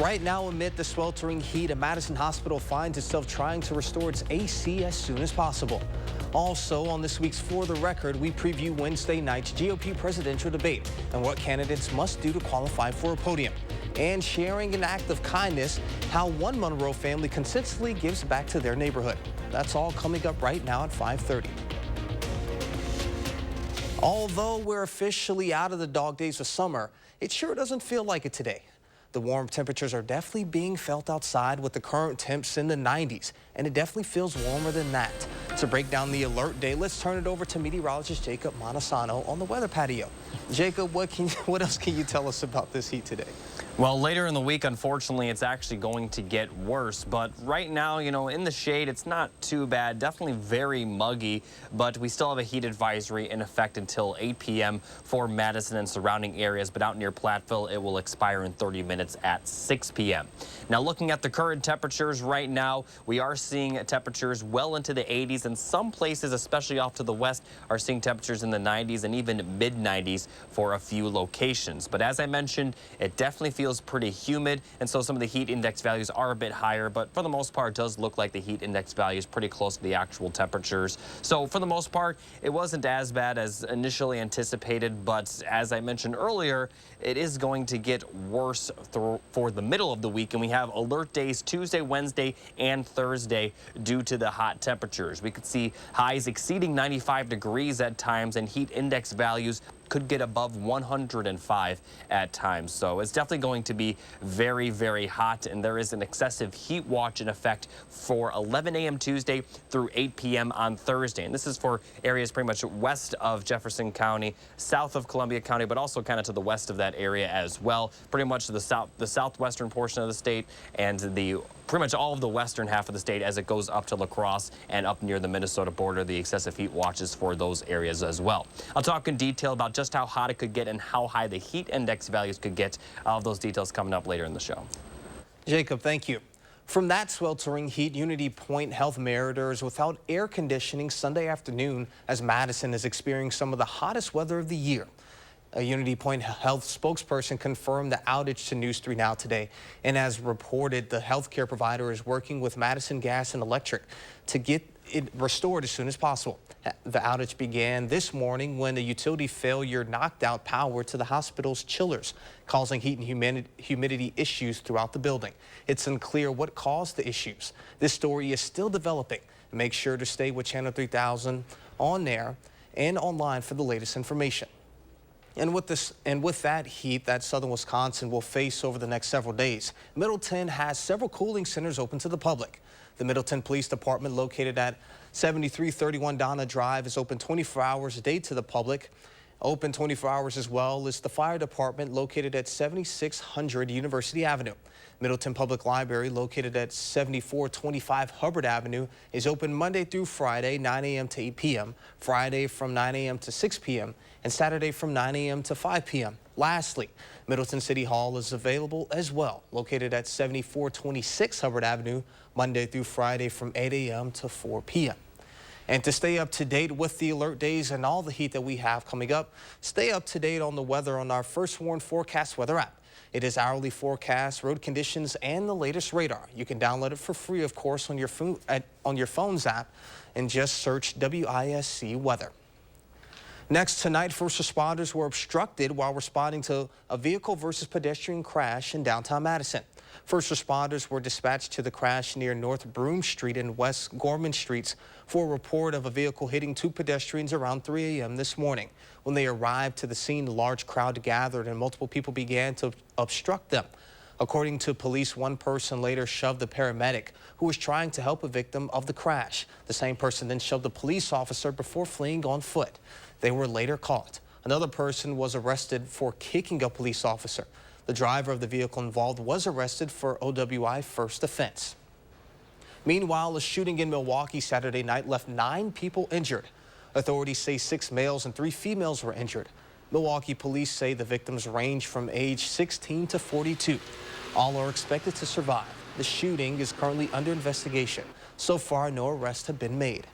Right now, amid the sweltering heat, a Madison hospital finds itself trying to restore its AC as soon as possible. Also, on this week's For the Record, we preview Wednesday night's GOP presidential debate and what candidates must do to qualify for a podium. And sharing an act of kindness, how one Monroe family consistently gives back to their neighborhood. That's all coming up right now at 5:30. Although we're officially out of the dog days of summer, it sure doesn't feel like it today. The warm temperatures are definitely being felt outside with the current temps in the 90s, and it definitely feels warmer than that. To break down the alert day, let's turn it over to meteorologist Jacob Madison on the weather patio. Jacob, what else can you tell us about this heat today? Well, later in the week, unfortunately, it's actually going to get worse. But right now, in the shade, it's not too bad. Definitely very muggy, but we still have a heat advisory in effect until 8 p.m. for Madison and surrounding areas. But out near Platteville, it will expire in 30 minutes at 6 p.m. Now, looking at the current temperatures right now, we are seeing temperatures well into the 80s, and some places, especially off to the west, are seeing temperatures in the 90s and even mid-90s for a few locations. But as I mentioned, it definitely feels pretty humid, and so some of the heat index values are a bit higher, but for the most part, it does look like the heat index value is pretty close to the actual temperatures. So for the most part, it wasn't as bad as initially anticipated, but as I mentioned earlier, it is going to get worse for the middle of the week, and we have alert days Tuesday, Wednesday, and Thursday due to the hot temperatures. We could see highs exceeding 95 degrees at times, and heat index values could get above 105 at times. So it's definitely going to be very, very hot, and there is an excessive heat watch in effect for 11 a.m. Tuesday through 8 p.m. on Thursday. And this is for areas pretty much west of Jefferson County, south of Columbia County, but also kind of to the west of that area as well. Pretty much the southwestern portion of the state and pretty much all of the western half of the state as it goes up to La Crosse and up near the Minnesota border. The excessive heat watches for those areas as well. I'll talk in detail about just how hot it could get and how high the heat index values could get. All of those details coming up later in the show. Jacob, thank you. From that sweltering heat, Unity Point Health Meritors without air conditioning Sunday afternoon as Madison is experiencing some of the hottest weather of the year. A Unity Point Health spokesperson confirmed the outage to News 3 Now today. And as reported, the healthcare provider is working with Madison Gas and Electric to get it restored as soon as possible. The outage began this morning when a utility failure knocked out power to the hospital's chillers, causing heat and humidity issues throughout the building. It's unclear what caused the issues. This story is still developing. Make sure to stay with Channel 3000 on there and online for the latest information. And with that heat that southern Wisconsin will face over the next several days, Middleton has several cooling centers open to the public. The Middleton Police Department, located at 7331 Donna Drive, is open 24 hours a day to the public. Open 24 hours as well is the Fire Department, located at 7600 University Avenue. Middleton Public Library, located at 7425 Hubbard Avenue, is open Monday through Friday, 9 a.m. to 8 p.m., Friday from 9 a.m. to 6 p.m., and Saturday from 9 a.m. to 5 p.m. Lastly, Middleton City Hall is available as well, located at 7426 Hubbard Avenue, Monday through Friday from 8 a.m. to 4 p.m. And to stay up to date with the alert days and all the heat that we have coming up, stay up to date on the weather on our First Warn Forecast weather app. It is hourly forecast, road conditions, and the latest radar. You can download it for free, of course, on your phone's app, and just search WISC weather. Next tonight, first responders were obstructed while responding to a vehicle versus pedestrian crash in downtown Madison. First responders were dispatched to the crash near North Broome Street and West Gorman Streets for a report of a vehicle hitting two pedestrians around 3 a.m. this morning. When they arrived to the scene, a large crowd gathered and multiple people began to obstruct them. According to police, one person later shoved the paramedic who was trying to help a victim of the crash. The same person then shoved the police officer before fleeing on foot. They were later caught. Another person was arrested for kicking a police officer. The driver of the vehicle involved was arrested for OWI first offense. Meanwhile, a shooting in Milwaukee Saturday night left 9 people injured. Authorities say 6 males and 3 females were injured. Milwaukee police say the victims range from age 16 to 42. All are expected to survive. The shooting is currently under investigation. So far, no arrests have been made.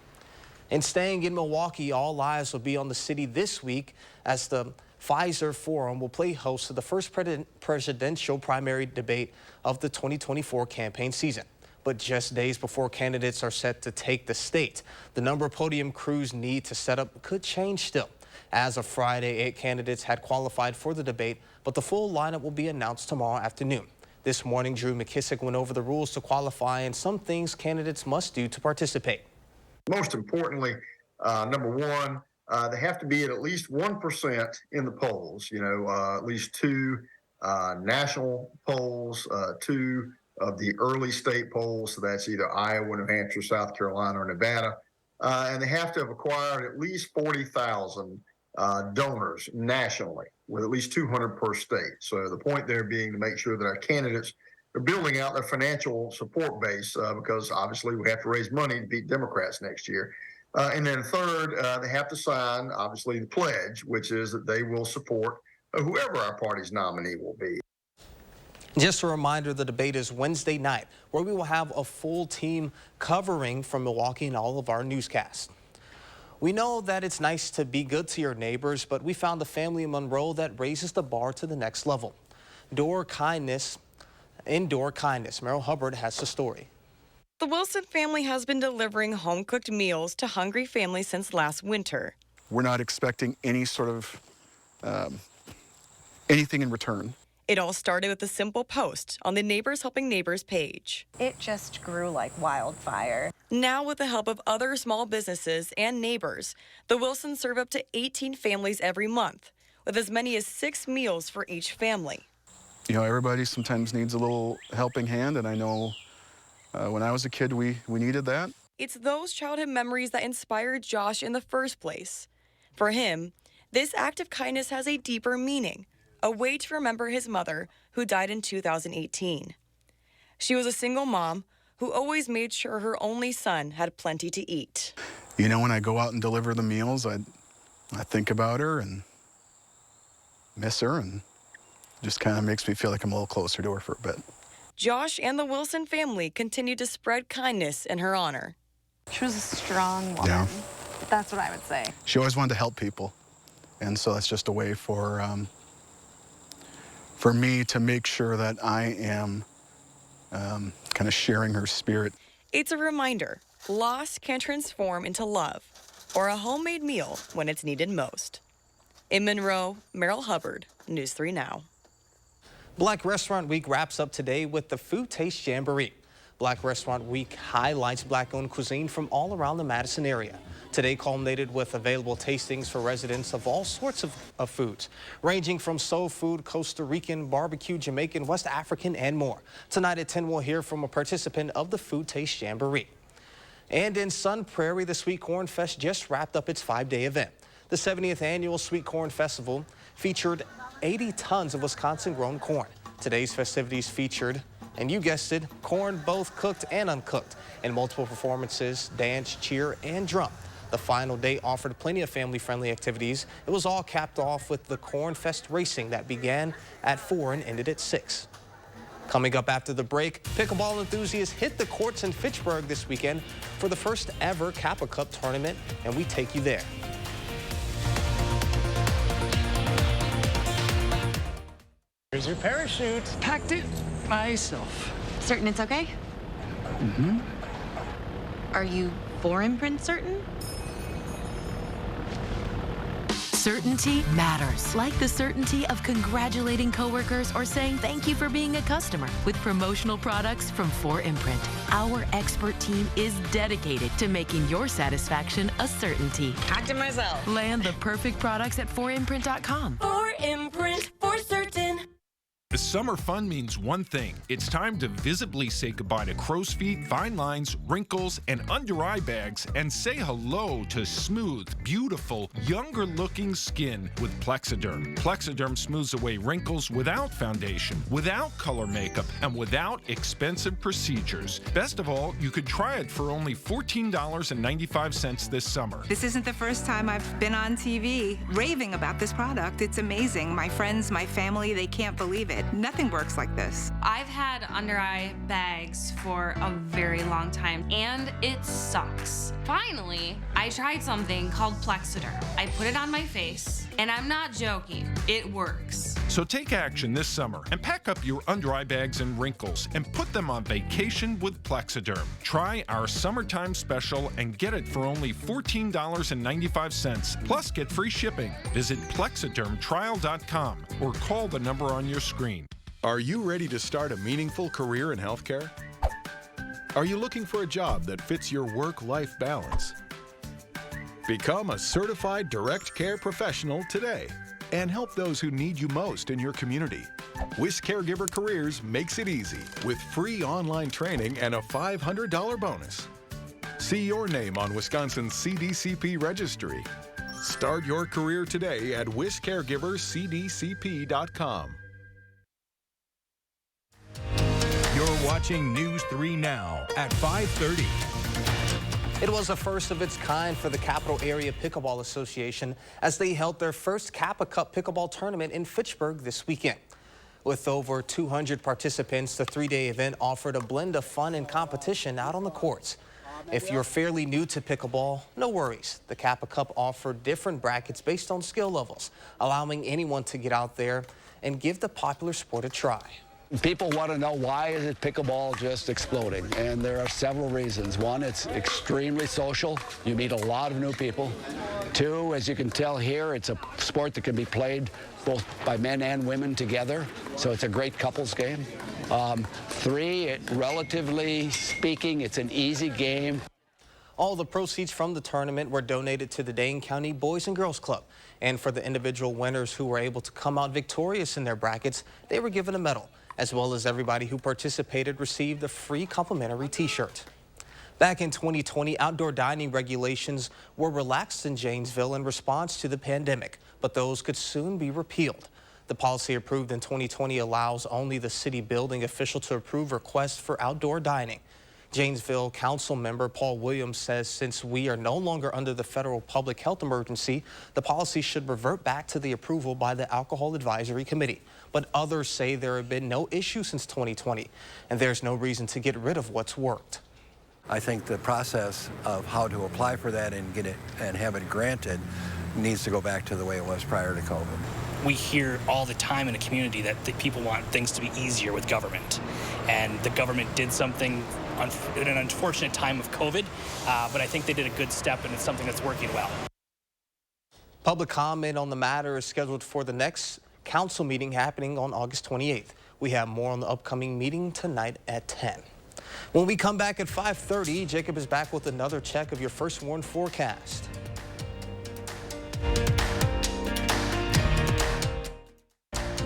And staying in Milwaukee, all eyes will be on the city this week as the Pfizer Forum will play host to the first presidential primary debate of the 2024 campaign season. But just days before candidates are set to take the state, the number of podium crews need to set up could change still. As of Friday, 8 candidates had qualified for the debate, but the full lineup will be announced tomorrow afternoon. This morning, Drew McKissick went over the rules to qualify and some things candidates must do to participate. Most importantly, number one, they have to be at least 1% in the polls, at least 2 national polls, 2 of the early state polls, so that's either Iowa, New Hampshire, South Carolina, or Nevada. And they have to have acquired at least 40,000 donors nationally, with at least 200 per state. So the point there being to make sure that our candidates are building out their financial support base, because obviously we have to raise money to beat Democrats next year. And then third, they have to sign, obviously, the pledge, which is that they will support whoever our party's nominee will be. Just a reminder, the debate is Wednesday night, where we will have a full team covering from Milwaukee and all of our newscasts. We know that it's nice to be good to your neighbors, but we found a family in Monroe that raises the bar to the next level. Indoor kindness. Meryl Hubbard has the story. The Wilson family has been delivering home-cooked meals to hungry families since last winter. We're not expecting any sort of anything in return. It all started with a simple post on the Neighbors Helping Neighbors page. It just grew like wildfire. Now, with the help of other small businesses and neighbors, the Wilsons serve up to 18 families every month, with as many as 6 meals for each family. Everybody sometimes needs a little helping hand, and I know when I was a kid, we needed that. It's those childhood memories that inspired Josh in the first place. For him, this act of kindness has a deeper meaning, a way to remember his mother, who died in 2018. She was a single mom who always made sure her only son had plenty to eat. When I go out and deliver the meals, I think about her and miss her, and just kind of makes me feel like I'm a little closer to her for a bit. Josh and the Wilson family continue to spread kindness in her honor. She was a strong woman. Yeah. That's what I would say. She always wanted to help people, and so that's just a way for me to make sure that I am kind of sharing her spirit. It's a reminder, loss can transform into love, or a homemade meal when it's needed most. In Monroe, Meryl Hubbard, News 3 Now. Black Restaurant Week wraps up today with the Food Taste Jamboree. Black Restaurant Week highlights Black-owned cuisine from all around the Madison area. Today culminated with available tastings for residents of all sorts of foods, ranging from soul food, Costa Rican, barbecue, Jamaican, West African, and more. Tonight at 10, we'll hear from a participant of the Food Taste Jamboree. And in Sun Prairie, the Sweet Corn Fest just wrapped up its 5-day event. The 70th annual Sweet Corn Festival featured 80 tons of Wisconsin-grown corn. Today's festivities featured, and you guessed it, corn both cooked and uncooked, and multiple performances, dance, cheer, and drum. The final day offered plenty of family-friendly activities. It was all capped off with the Corn Fest racing that began at 4 and ended at 6. Coming up after the break, pickleball enthusiasts hit the courts in Fitchburg this weekend for the first ever Kappa Cup tournament, and we take you there. Here's your parachute. Packed it myself. Certain it's okay? Mm-hmm. Are you for imprint certain? Certainty matters. Like the certainty of congratulating coworkers or saying thank you for being a customer with promotional products from 4imprint. Our expert team is dedicated to making your satisfaction a certainty. Packed it myself. Land the perfect products at 4imprint.com. 4imprint, for certain. The summer fun means one thing. It's time to visibly say goodbye to crow's feet, fine lines, wrinkles, and under-eye bags, and say hello to smooth, beautiful, younger-looking skin with Plexiderm. Plexiderm smooths away wrinkles without foundation, without color makeup, and without expensive procedures. Best of all, you could try it for only $14.95 this summer. This isn't the first time I've been on TV raving about this product. It's amazing. My friends, my family, they can't believe it. Nothing works like this. I've had under-eye bags for a very long time, and it sucks. Finally, I tried something called Plexiderm. I put it on my face, And I'm not joking, it works. So take action this summer and pack up your under-eye bags and wrinkles and put them on vacation with Plexiderm. Try our summertime special and get it for only $14.95, plus get free shipping. Visit plexidermtrial.com or call the number on your screen. Are you ready to start a meaningful career in healthcare? Are you looking for a job that fits your work-life balance? Become a certified direct care professional today and help those who need you most in your community. WISC Caregiver Careers makes it easy with free online training and a $500 bonus. See your name on Wisconsin's CDCP registry. Start your career today at wisccaregivercdcp.com. You're watching News 3 Now at 5:30. It was a first of its kind for the Capital Area Pickleball Association as they held their first Kappa Cup pickleball tournament in Fitchburg this weekend. With over 200 participants, the three-day event offered a blend of fun and competition out on the courts. If you're fairly new to pickleball, no worries. The Kappa Cup offered different brackets based on skill levels, allowing anyone to get out there and give the popular sport a try. People want to know, why is it pickleball just exploding? And there are several reasons. One, it's extremely social. You meet a lot of new people. Two, as you can tell here, it's a sport that can be played both by men and women together, so it's a great couples game. Three, relatively speaking, it's an easy game. All the proceeds from the tournament were donated to the Dane County Boys and Girls Club. And for the individual winners who were able to come out victorious in their brackets, they were given a medal, as well as everybody who participated received a free complimentary t-shirt. Back in 2020, outdoor dining regulations were relaxed in Janesville in response to the pandemic, but those could soon be repealed. The policy approved in 2020 allows only the city building official to approve requests for outdoor dining. Janesville Council member Paul Williams says since we are no longer under the federal public health emergency, the policy should revert back to the approval by the Alcohol Advisory Committee. But others say there have been no issues since 2020, and there's no reason to get rid of what's worked. I think the process of how to apply for that and get it and have it granted needs to go back to the way it was prior to COVID. We hear all the time in the community that people want things to be easier with government. And the government did something in an unfortunate time of COVID, but I think they did a good step, and it's something that's working well. Public comment on the matter is scheduled for the next council meeting happening on August 28th. We have more on the upcoming meeting tonight at 10. When we come back at 5:30, Jacob is back with another check of your First Warn forecast.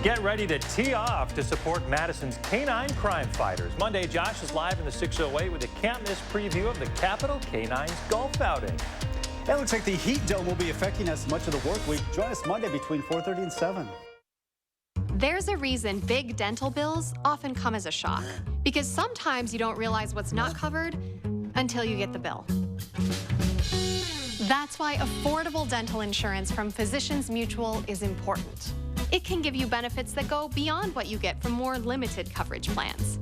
Get ready to tee off to support Madison's canine crime fighters. Monday, Josh is live in the 608 with a can't-miss preview of the Capital Canines Golf Outing. It looks like the heat dome will be affecting us much of the work week. Join us Monday between 4:30 and 7. There's a reason big dental bills often come as a shock, because sometimes you don't realize what's not covered until you get the bill. That's why affordable dental insurance from Physicians Mutual is important. It can give you benefits that go beyond what you get from more limited coverage plans.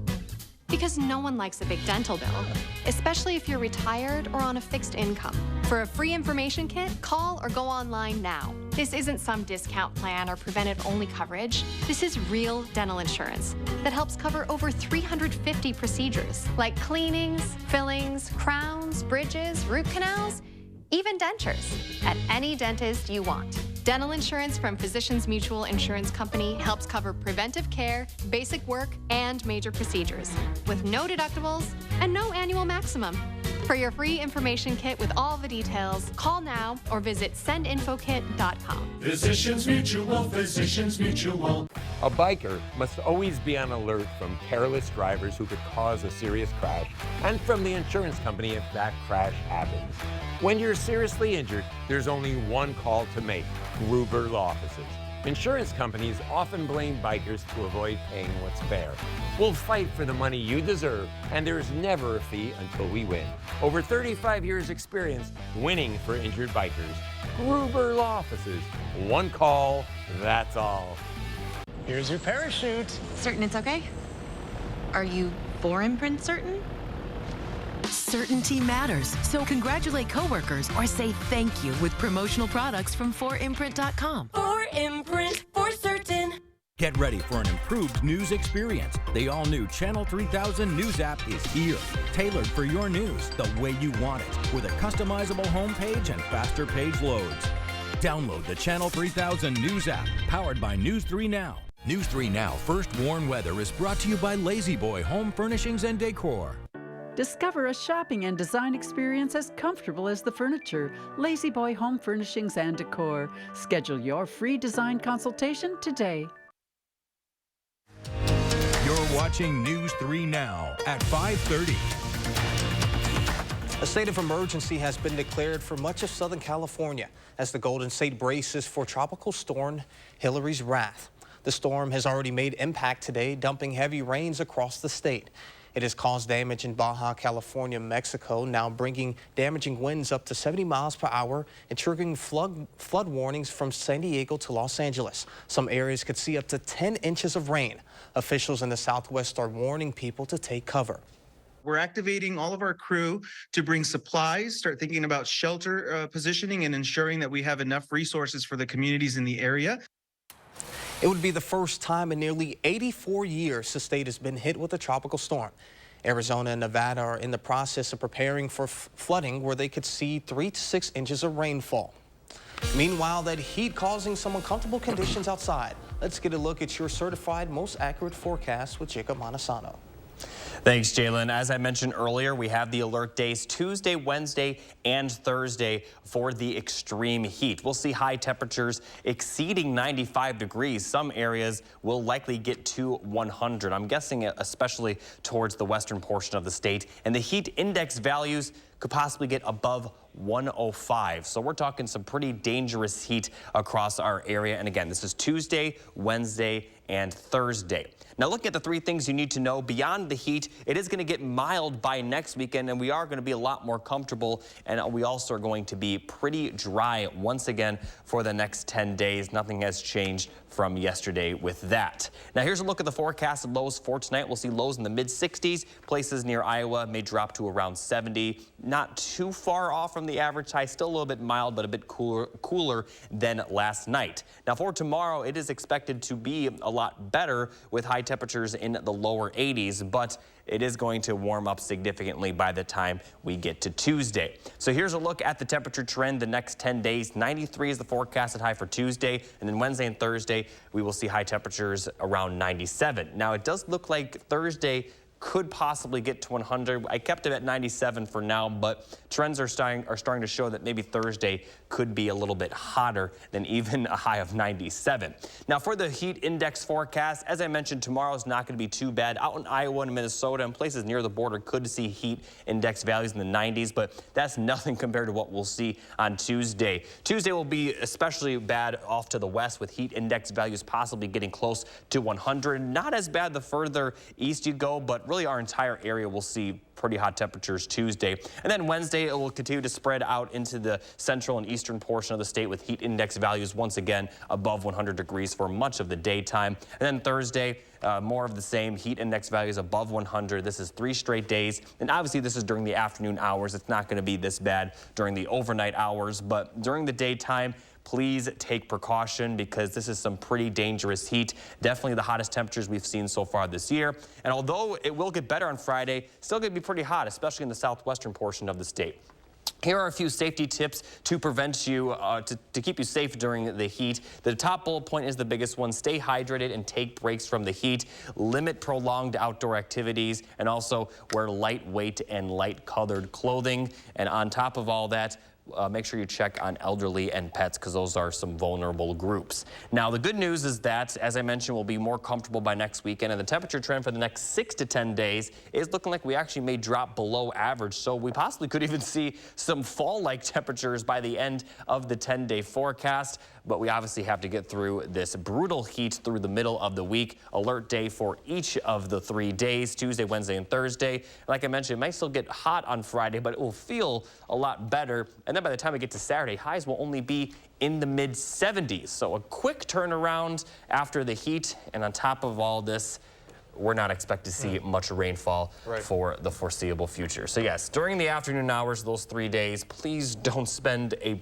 Because no one likes a big dental bill, especially if you're retired or on a fixed income. For a free information kit, call or go online now. This isn't some discount plan or preventive-only coverage. This is real dental insurance that helps cover over 350 procedures, like cleanings, fillings, crowns, bridges, root canals, even dentures, at any dentist you want. Dental insurance from Physicians Mutual Insurance Company helps cover preventive care, basic work, and major procedures, with no deductibles and no annual maximum. For your free information kit with all the details, call now or visit sendinfokit.com. Physicians Mutual, Physicians Mutual. A biker must always be on alert from careless drivers who could cause a serious crash, and from the insurance company if that crash happens. When you're seriously injured, there's only one call to make: Gruber Law Offices. Insurance companies often blame bikers to avoid paying what's fair. We'll fight for the money you deserve, and there's never a fee until we win. Over 35 years experience winning for injured bikers. Gruber Law Offices. One call, that's all. Here's your parachute. Certain it's okay? Are you for imprint certain? Certainty matters. So congratulate coworkers or say thank you with promotional products from 4imprint.com. 4imprint, for certain. Get ready for an improved news experience. The all-new Channel 3000 News app is here, tailored for your news the way you want it, with a customizable homepage and faster page loads. Download the Channel 3000 News app, powered by News 3 Now. News 3 Now First Warn Weather is brought to you by Lazy Boy Home Furnishings and Decor. Discover a shopping and design experience as comfortable as the furniture. Lazy Boy Home Furnishings and Decor. Schedule your free design consultation today. You're watching News 3 Now at 5:30. A state of emergency has been declared for much of Southern California as the Golden State braces for Tropical Storm Hilary's wrath. The storm has already made impact today, dumping heavy rains across the state. It has caused damage in Baja California, Mexico, now bringing damaging winds up to 70 miles per hour and triggering flood warnings from San Diego to Los Angeles. Some areas could see up to 10 inches of rain. Officials in the Southwest are warning people to take cover. We're activating all of our crew to bring supplies, start thinking about shelter positioning, and ensuring that we have enough resources for the communities in the area. It would be the first time in nearly 84 years the state has been hit with a tropical storm. Arizona and Nevada are in the process of preparing for flooding, where they could see 3 to 6 inches of rainfall. Meanwhile, that heat causing some uncomfortable conditions outside. Let's get a look at your certified most accurate forecast with Jacob Montesano. Thanks, Jalen. As I mentioned earlier, we have the alert days Tuesday, Wednesday, and Thursday for the extreme heat. We'll see high temperatures exceeding 95 degrees. Some areas will likely get to 100. I'm guessing especially towards the western portion of the state. And the heat index values could possibly get above 105. So we're talking some pretty dangerous heat across our area. And again, this is Tuesday, Wednesday, and Thursday. Now, looking at the 3 things you need to know beyond the heat, it is going to get mild by next weekend, and we are going to be a lot more comfortable, and we also are going to be pretty dry once again for the next 10 days. Nothing has changed from yesterday with that. Now, here's a look at the forecasted lows for tonight. We'll see lows in the mid-60s. Places near Iowa may drop to around 70. Not too far off from the average high. Still a little bit mild, but a bit cooler than last night. Now, for tomorrow, it is expected to be a lot better with high temperatures in the lower 80s, but it is going to warm up significantly by the time we get to Tuesday. So here's a look at the temperature trend the next 10 days. 93 is the forecasted high for Tuesday, and then Wednesday and Thursday, we will see high temperatures around 97. Now, it does look like Thursday could possibly get to 100. I kept it at 97 for now, but trends are starting to show that maybe Thursday could be a little bit hotter than even a high of 97. Now, for the heat index forecast, as I mentioned, tomorrow is not going to be too bad. Out in Iowa and Minnesota and places near the border could see heat index values in the 90s, but that's nothing compared to what we'll see on Tuesday. Tuesday will be especially bad off to the west, with heat index values possibly getting close to 100. Not as bad the further east you go, but really our entire area will see pretty hot temperatures Tuesday. And then Wednesday, it will continue to spread out into the central and eastern portion of the state, with heat index values once again above 100 degrees for much of the daytime. And then Thursday, more of the same, heat index values above 100. This is 3 straight days. And obviously this is during the afternoon hours. It's not going to be this bad during the overnight hours, but during the daytime, please take precaution, because this is some pretty dangerous heat. Definitely the hottest temperatures we've seen so far this year. And although it will get better on Friday, still going to be pretty hot, especially in the southwestern portion of the state. Here are a few safety tips to prevent you, to keep you safe during the heat. The top bullet point is the biggest one. Stay hydrated and take breaks from the heat. Limit prolonged outdoor activities, and also wear lightweight and light-colored clothing. And on top of all that, make sure you check on elderly and pets, because those are some vulnerable groups. Now, the good news is that, as I mentioned, we'll be more comfortable by next weekend, and the temperature trend for the next 6 to 10 days is looking like we actually may drop below average. So we possibly could even see some fall-like temperatures by the end of the 10-day forecast. But we obviously have to get through this brutal heat through the middle of the week. Alert day for each of the 3 days, Tuesday, Wednesday, and Thursday. Like I mentioned, it might still get hot on Friday, but it will feel a lot better. And then by the time we get to Saturday, highs will only be in the mid-70s. So a quick turnaround after the heat. And on top of all this, we're not expected to see much rainfall for the foreseeable future. So yes, during the afternoon hours, those 3 days, please don't spend a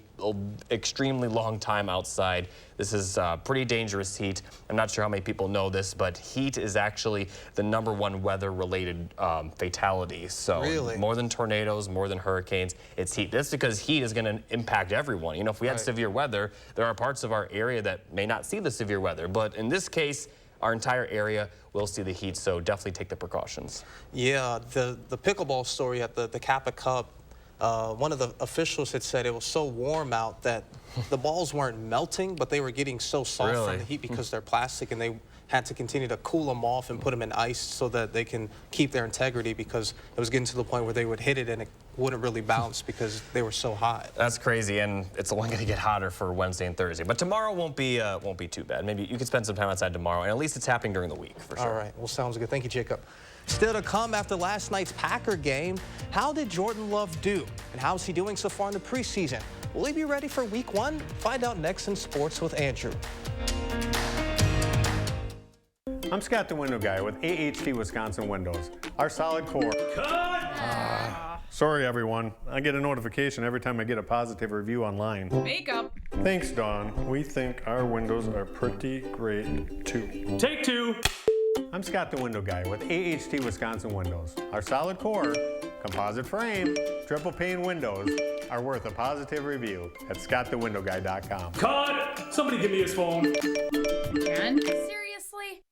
extremely long time outside. This is pretty dangerous heat. I'm not sure how many people know this, but heat is actually the #1 weather-related fatality. So more than tornadoes, more than hurricanes, it's heat. That's because heat is going to impact everyone. You know, if we had severe weather, there are parts of our area that may not see the severe weather. But in this case, our entire area will see the heat, so definitely take the precautions. Yeah, the pickleball story at the Kappa Cup, one of the officials had said it was so warm out that the balls weren't melting, but they were getting so soft from the heat because they're plastic, and they had to continue to cool them off and put them in ice so that they can keep their integrity, because it was getting to the point where they would hit it and it wouldn't really bounce because they were so hot. That's crazy, and it's only going to get hotter for Wednesday and Thursday. But tomorrow won't be too bad. Maybe you can spend some time outside tomorrow, and at least it's happening during the week for sure. All right, well, sounds good. Thank you, Jacob. Still to come after last night's Packer game, how did Jordan Love do, and how's he doing so far in the preseason? Will he be ready for Week 1? Find out next in Sports with Andrew. I'm Scott, the window guy with AHT Wisconsin Windows. Our solid core. Sorry, everyone. I get a notification every time I get a positive review online. Makeup. Thanks, Dawn. We think our windows are pretty great, too. Take 2. I'm Scott, the window guy with AHT Wisconsin Windows. Our solid core, composite frame, triple pane windows are worth a positive review at scottthewindowguy.com. Cut! Somebody give me his phone. Again? Seriously?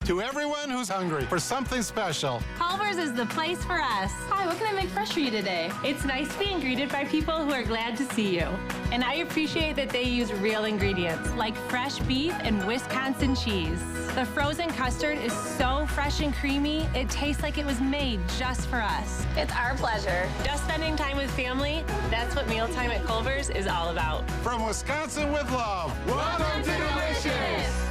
To everyone who's hungry for something special, Culver's is the place for us. Hi, what can I make fresh for you today? It's nice being greeted by people who are glad to see you. And I appreciate that they use real ingredients, like fresh beef and Wisconsin cheese. The frozen custard is so fresh and creamy, it tastes like it was made just for us. It's our pleasure. Just spending time with family, that's what mealtime at Culver's is all about. From Wisconsin with love, welcome to Delicious!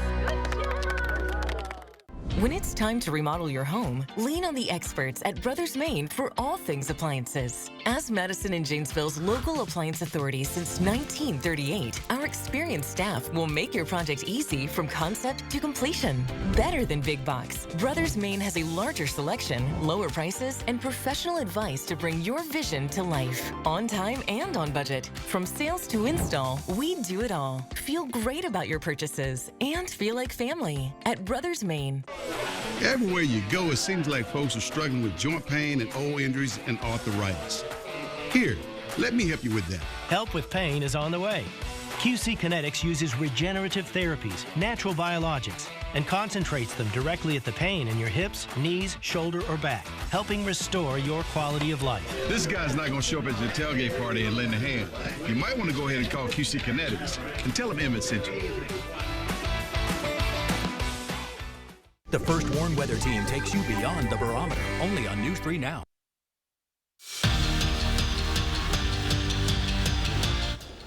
When it's time to remodel your home, lean on the experts at Brothers Maine for all things appliances. As Madison and Janesville's local appliance authority since 1938, our experienced staff will make your project easy from concept to completion. Better than big box, Brothers Maine has a larger selection, lower prices, and professional advice to bring your vision to life. On time and on budget. From sales to install, we do it all. Feel great about your purchases and feel like family at Brothers Maine. Everywhere you go, it seems like folks are struggling with joint pain and old injuries and arthritis. Here, let me help you with that. Help with pain is on the way. QC Kinetics uses regenerative therapies, natural biologics, and concentrates them directly at the pain in your hips, knees, shoulder, or back, helping restore your quality of life. This guy's not going to show up at your tailgate party and lend a hand. You might want to go ahead and call QC Kinetics and tell them Emmett sent you. The First Warn Weather Team takes you beyond the barometer, only on News 3 Now.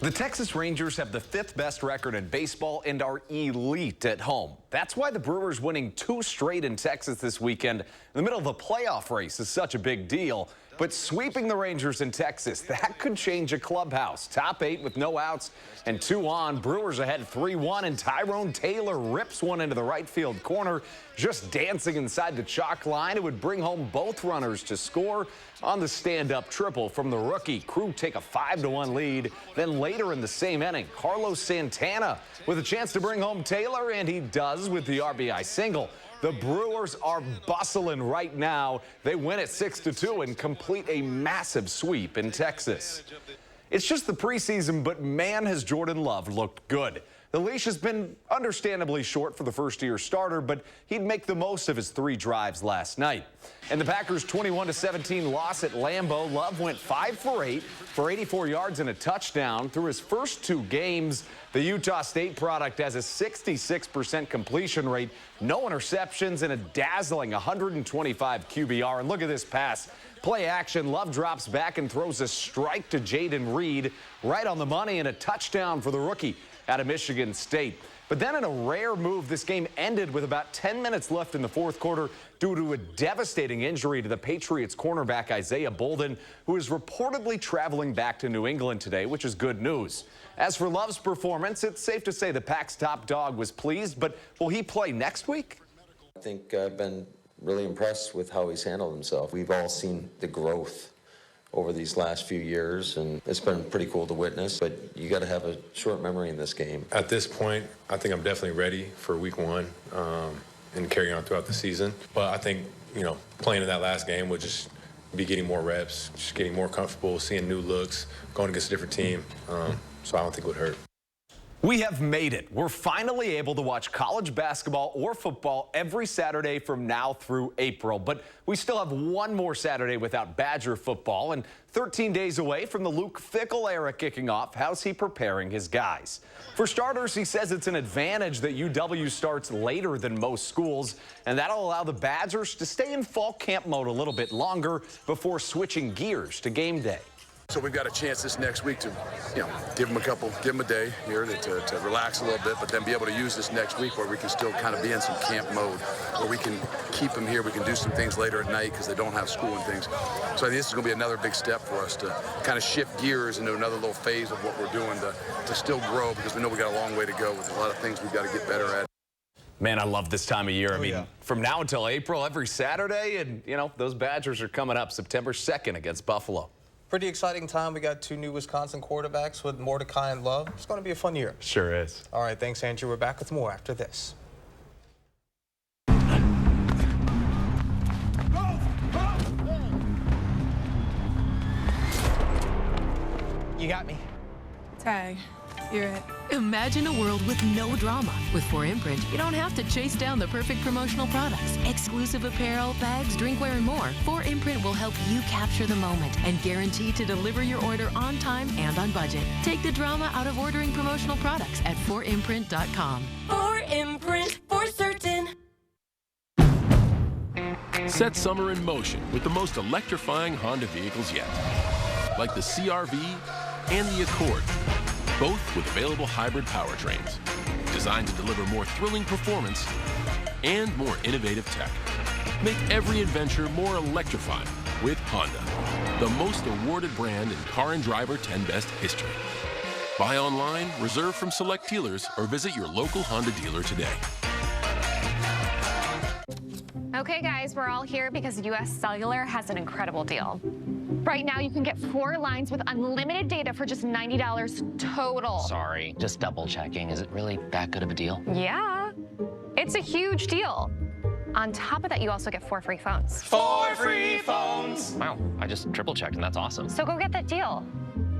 The Texas Rangers have the 5th best record in baseball and are elite at home. That's why the Brewers winning 2 straight in Texas this weekend in the middle of a playoff race is such a big deal. But sweeping the Rangers in Texas, that could change a clubhouse. Top 8 with no outs and 2 on. Brewers ahead 3-1, and Tyrone Taylor rips one into the right field corner, just dancing inside the chalk line. It would bring home both runners to score on the stand-up triple from the rookie. Crew take a 5-1 lead. Then later in the same inning, Carlos Santana with a chance to bring home Taylor, and he does with the RBI single. The Brewers are bustling right now. They win it 6-2 and complete a massive sweep in Texas. It's just the preseason, but man, has Jordan Love looked good. The leash has been understandably short for the first-year starter, but he'd make the most of his 3 drives last night. And the Packers' 21-17 loss at Lambeau, Love went 5 for 8 for 84 yards and a touchdown. Through his first 2 games, the Utah State product has a 66% completion rate, no interceptions, and a dazzling 125 QBR. And look at this pass. Play action, Love drops back and throws a strike to Jaden Reed, right on the money, and a touchdown for the rookie out of Michigan State. But then in a rare move, this game ended with about 10 minutes left in the 4th quarter due to a devastating injury to the Patriots cornerback Isaiah Bolden, who is reportedly traveling back to New England today, which is good news. As for Love's performance, it's safe to say the Pac's top dog was pleased, but will he play next week? I think I've been really impressed with how he's handled himself. We've all seen the growth over these last few years, and it's been pretty cool to witness, but you got to have a short memory in this game. At this point, I think I'm definitely ready for week 1 and carrying on throughout the season. But I think, you know, playing in that last game would just be getting more reps, just getting more comfortable, seeing new looks, going against a different team. So I don't think it would hurt. We have made it. We're finally able to watch college basketball or football every Saturday from now through April. But we still have one more Saturday without Badger football and 13 days away from the Luke Fickell era kicking off. How's he preparing his guys? For starters, he says it's an advantage that UW starts later than most schools, and that'll allow the Badgers to stay in fall camp mode a little bit longer before switching gears to game day. So we've got a chance this next week to, you know, give them a day here to relax a little bit, but then be able to use this next week where we can still kind of be in some camp mode, where we can keep them here. We can do some things later at night because they don't have school and things. So I think this is going to be another big step for us to kind of shift gears into another little phase of what we're doing to still grow, because we know we got a long way to go with a lot of things we've got to get better at. Man, I love this time of year. I mean, from now until April, every Saturday, and, you know, those Badgers are coming up September 2nd against Buffalo. Pretty exciting time. We got 2 new Wisconsin quarterbacks with Mordecai and Love. It's going to be a fun year. Sure is. All right, thanks, Andrew. We're back with more after this. You got me. Tag. You're it. Imagine a world with no drama. With 4imprint, you don't have to chase down the perfect promotional products. Exclusive apparel, bags, drinkware, and more. 4imprint will help you capture the moment and guarantee to deliver your order on time and on budget. Take the drama out of ordering promotional products at 4imprint.com. 4imprint, for certain. Set summer in motion with the most electrifying Honda vehicles yet. Like the CR-V and the Accord. Both with available hybrid powertrains, designed to deliver more thrilling performance and more innovative tech. Make every adventure more electrifying with Honda, the most awarded brand in Car and Driver 10 Best history. Buy online, reserve from select dealers, or visit your local Honda dealer today. Okay, guys, we're all here because US Cellular has an incredible deal. Right now, you can get 4 lines with unlimited data for just $90 total. Sorry, just double checking. Is it really that good of a deal? Yeah, it's a huge deal. On top of that, you also get 4 free phones. 4 free phones! Wow, I just triple checked and that's awesome. So go get that deal.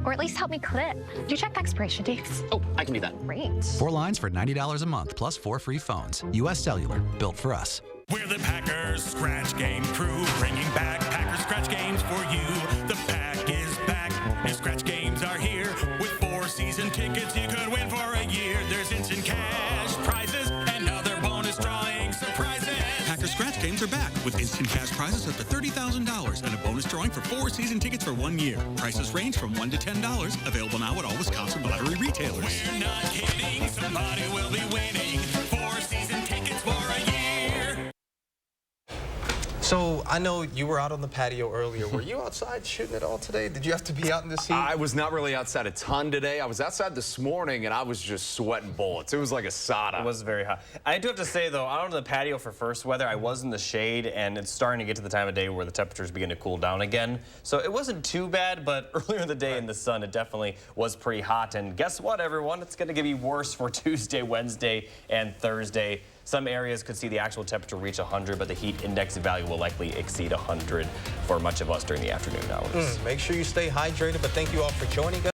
Or at least help me clip. Do you check the expiration dates? Oh, I can do that. Great. 4 lines for $90 a month, plus 4 free phones. US Cellular, built for us. We're the Packers Scratch Game crew, bringing back Packers Scratch Games for you. The pack is back, and Scratch Games are here. With 4 season tickets you could win for a year. There's instant cash prizes and other bonus drawing surprises. Packers Scratch Games are back with instant cash prizes up to $30,000 and a bonus drawing for 4 season tickets for 1 year. Prices range from $1 to $10. Available now at all Wisconsin lottery retailers. We're not kidding, somebody will be winning 4 season tickets for a year. So I know you were out on the patio earlier. Were you outside shooting it all today? Did you have to be out in this heat? I was not really outside a ton today. I was outside this morning, and I was just sweating bullets. It was like a sauna. It was very hot. I do have to say, though, out on the patio for first weather, I was in the shade, and it's starting to get to the time of day where the temperatures begin to cool down again. So it wasn't too bad, but earlier in the day in the sun, it definitely was pretty hot. And guess what, everyone? It's going to be worse for Tuesday, Wednesday, and Thursday. Some areas could see the actual temperature reach 100, but the heat index value will likely exceed 100 for much of us during the afternoon hours. Make sure you stay hydrated, but thank you all for joining us.